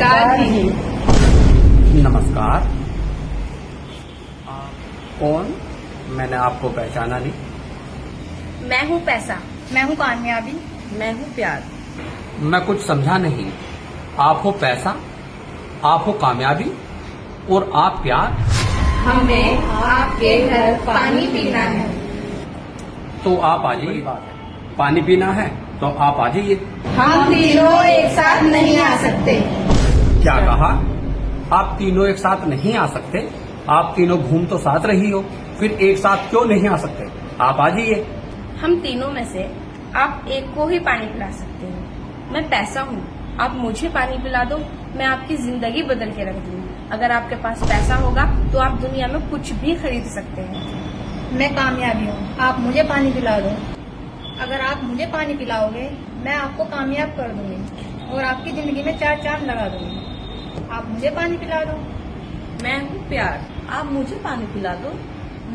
नमस्कार जी। नमस्कार। कौन? मैंने आपको पहचाना नहीं। मैं हूँ पैसा। मैं हूँ कामयाबी। मैं हूँ प्यार। मैं कुछ समझा नहीं। आप हो पैसा, आप हो कामयाबी और आप प्यार। हमें आपके घर पानी पीना है। तो आप आ जाइए। पानी पीना है तो आप आ जाइए। हम तीनों एक साथ नहीं आ सकते। क्या कहा? आप तीनों एक साथ नहीं आ सकते? आप तीनों घूम तो साथ रही हो, फिर एक साथ क्यों नहीं आ सकते? आप आ जाइए। हम तीनों में से आप एक को ही पानी पिला सकते हैं। मैं पैसा हूँ, आप मुझे पानी पिला दो, मैं आपकी जिंदगी बदल के रख दूंगी। अगर आपके पास पैसा होगा तो आप दुनिया में कुछ भी खरीद सकते हैं। मैं कामयाबी हूँ, आप मुझे पानी पिला दो। अगर आप मुझे पानी पिलाओगे मैं आपको कामयाब कर दूंगी और आपकी जिंदगी में 4 चांद लगा दूंगी। आप मुझे पानी पिला दो। मैं हूँ प्यार, आप मुझे पानी पिला दो,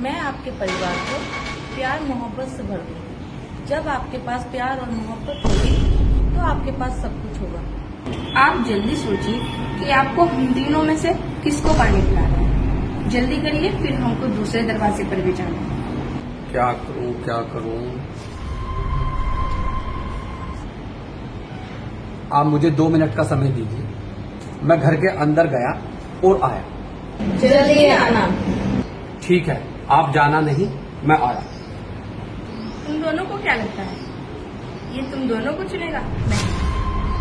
मैं आपके परिवार को प्यार मोहब्बत से भर दूंगी। जब आपके पास प्यार और मोहब्बत होगी तो आपके पास सब कुछ होगा। आप जल्दी सोचिए कि आपको हम तीनों में से किसको पानी पिलाना है। जल्दी करिए, फिर हमको दूसरे दरवाजे पर भी जाना है। क्या करूं, क्या करूं? आप मुझे 2 मिनट का समय दीजिए। मैं घर के अंदर गया और आया। जल्दी आना। ठीक है, आप जाना नहीं, मैं आया। तुम दोनों को क्या लगता है ये तुम दोनों को चुनेगा? नहीं,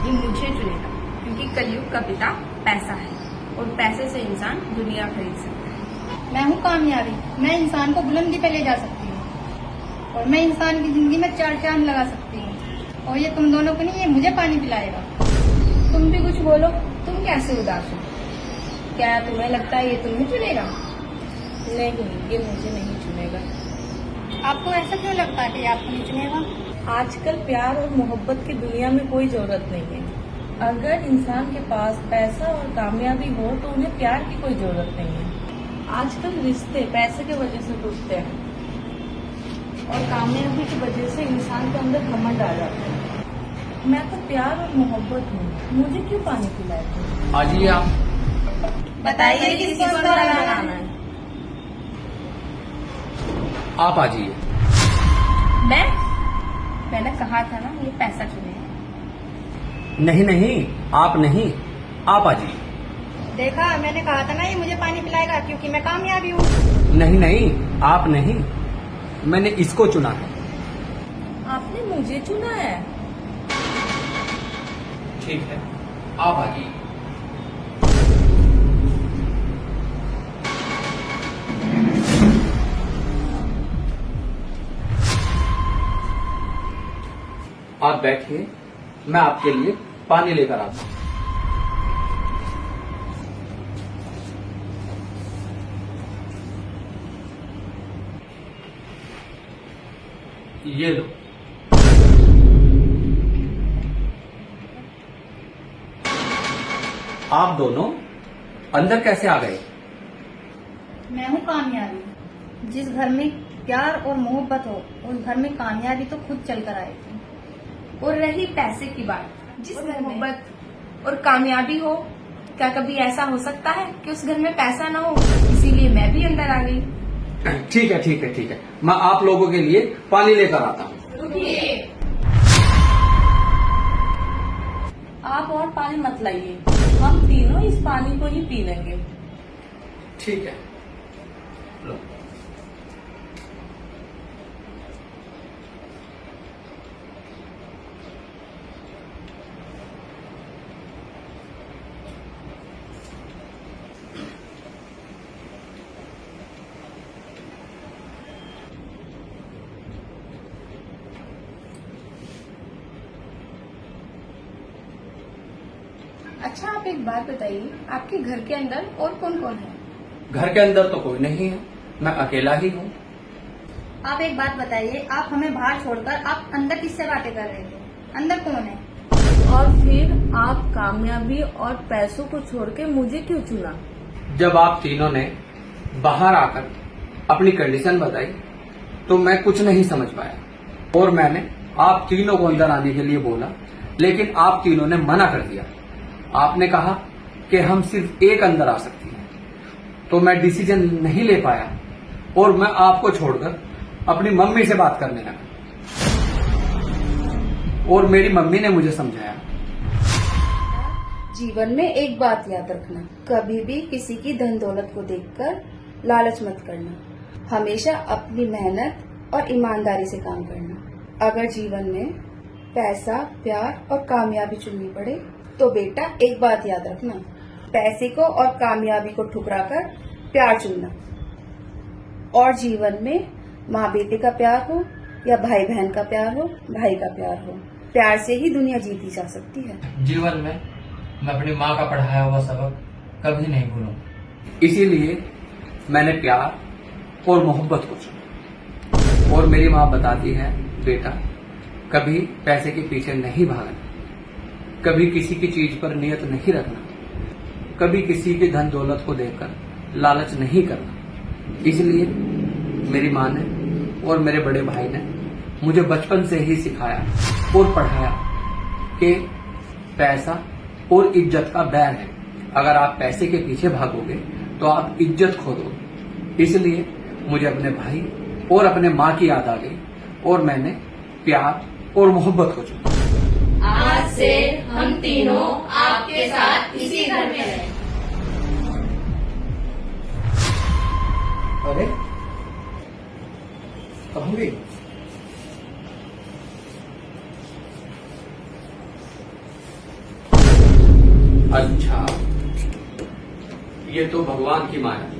ये मुझे चुनेगा, क्योंकि कलयुग का पिता पैसा है और पैसे से इंसान दुनिया खरीद सकता है। मैं हूँ कामयाबी, मैं इंसान को बुलंदी पे ले जा सकती हूँ और मैं इंसान की जिंदगी में 4 चांद लगा सकती हूँ। और ये तुम दोनों को नहीं, ये मुझे पानी पिलाएगा। तुम भी कुछ बोलो, तुम कैसे उदास हो? क्या तुम्हें लगता है ये तुम्हें चुनेगा? नहीं, ये मुझे नहीं चुनेगा। आपको ऐसा क्यों लगता है कि ये आपको नहीं चुनेगा? आजकल प्यार और मोहब्बत की दुनिया में कोई जरूरत नहीं है। अगर इंसान के पास पैसा और कामयाबी हो तो उन्हें प्यार की कोई जरूरत नहीं है। आजकल रिश्ते पैसे की वजह से टूटते हैं और कामयाबी की वजह से इंसान के अंदर घमंड आ जाता है। मैं तो प्यार और मोहब्बत हूँ, मुझे क्यों पानी पिलाते? आ जाइए आप। बताइए किसको लगाना है? आप आ जाइए। मैंने कहा था ना, ये पैसा चुनेगा। नहीं नहीं, आप नहीं, आप आ जाइए। देखा, मैंने कहा था ना ये मुझे पानी पिलाएगा, क्योंकि मैं कामयाबी हूँ। नहीं नहीं, आप नहीं, मैंने इसको चुना है। आपने मुझे चुना है? ठीक है, आप आ जाइए। आप बैठिए, मैं आपके लिए पानी लेकर आता हूँ। ये लो। आप दोनों अंदर कैसे आ गए? मैं हूँ कामयाबी। जिस घर में प्यार और मोहब्बत हो उस घर में कामयाबी तो खुद चलकर आएगी। और रही पैसे की बात, जिस घर में मोहब्बत और कामयाबी हो, क्या कभी ऐसा हो सकता है कि उस घर में पैसा ना हो? इसीलिए मैं भी अंदर आ गई। ठीक है ठीक है ठीक है, मैं आप लोगों के लिए पानी लेकर आता हूँ। रुकिए। आप और पानी मत लाइए, हम तीनों इस पानी को ही पी लेंगे। ठीक है, लो। अच्छा, आप एक बात बताइए, आपके घर के अंदर और कौन कौन है? घर के अंदर तो कोई नहीं है, मैं अकेला ही हूँ। आप एक बात बताइए, आप हमें बाहर छोड़कर आप अंदर किससे बातें कर रहे थे? अंदर कौन है? और फिर आप कामयाबी और पैसों को छोड़ के मुझे क्यों चुना? जब आप तीनों ने बाहर आकर अपनी कंडीशन बताई तो मैं कुछ नहीं समझ पाया और मैंने आप तीनों को अंदर आने के लिए बोला, लेकिन आप तीनों ने मना कर दिया। आपने कहा कि हम सिर्फ एक अंदर आ सकती हैं, तो मैं डिसीजन नहीं ले पाया और मैं आपको छोड़कर अपनी मम्मी से बात करने लगा। और मेरी मम्मी ने मुझे समझाया, जीवन में एक बात याद रखना, कभी भी किसी की धन दौलत को देखकर लालच मत करना। हमेशा अपनी मेहनत और ईमानदारी से काम करना। अगर जीवन में पैसा, प्यार और कामयाबी चुननी पड़े तो बेटा एक बात याद रखना, पैसे को और कामयाबी को ठुकराकर प्यार चुनना। और जीवन में माँ बेटे का प्यार हो या भाई बहन का प्यार हो, भाई का प्यार हो, प्यार से ही दुनिया जीती जा सकती है। जीवन में मैं अपनी माँ का पढ़ाया हुआ सबक कभी नहीं भूलूंगा। इसीलिए मैंने प्यार और मोहब्बत को चुना। और मेरी माँ बताती है, बेटा कभी पैसे के पीछे नहीं भागना, कभी किसी की चीज पर नियत नहीं रखना, कभी किसी की धन दौलत को देखकर लालच नहीं करना। इसलिए मेरी माँ ने और मेरे बड़े भाई ने मुझे बचपन से ही सिखाया और पढ़ाया कि पैसा और इज्जत का बैर है। अगर आप पैसे के पीछे भागोगे तो आप इज्जत खो दोगे। इसलिए मुझे अपने भाई और अपने माँ की याद आ गई और मैंने प्यार और मोहब्बत को चुना। आज से हम तीनों आपके साथ इसी घर में रहें। अरे कहाँ गई? अच्छा, ये तो भगवान की माया है।